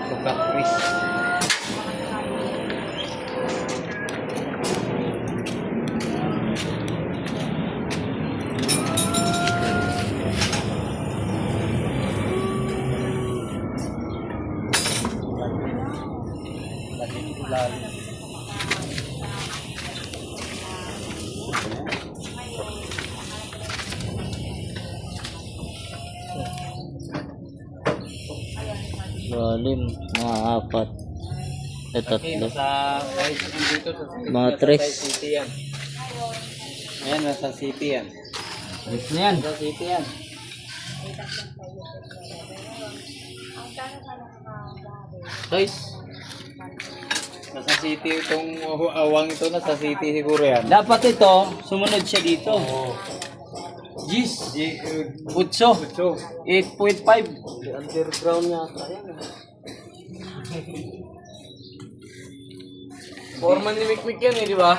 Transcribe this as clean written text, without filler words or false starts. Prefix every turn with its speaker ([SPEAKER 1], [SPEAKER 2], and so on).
[SPEAKER 1] Tukat Chris.
[SPEAKER 2] Lalim, mga apat. Ito, tatlo.
[SPEAKER 1] Sa kahit dito sa
[SPEAKER 2] Mga tres.
[SPEAKER 1] City yan. Ayan, nasa city yan.
[SPEAKER 2] Ayos na yan.
[SPEAKER 1] Nasa city yan.
[SPEAKER 2] Guys,
[SPEAKER 1] Nasa city itong awang ito, nasa city siguro yan.
[SPEAKER 2] dapat ito, sumunod siya dito. Gis, 8. 8.5.
[SPEAKER 1] Underground yata yan.
[SPEAKER 2] Foreman ni Mikmik yan eh, di ba?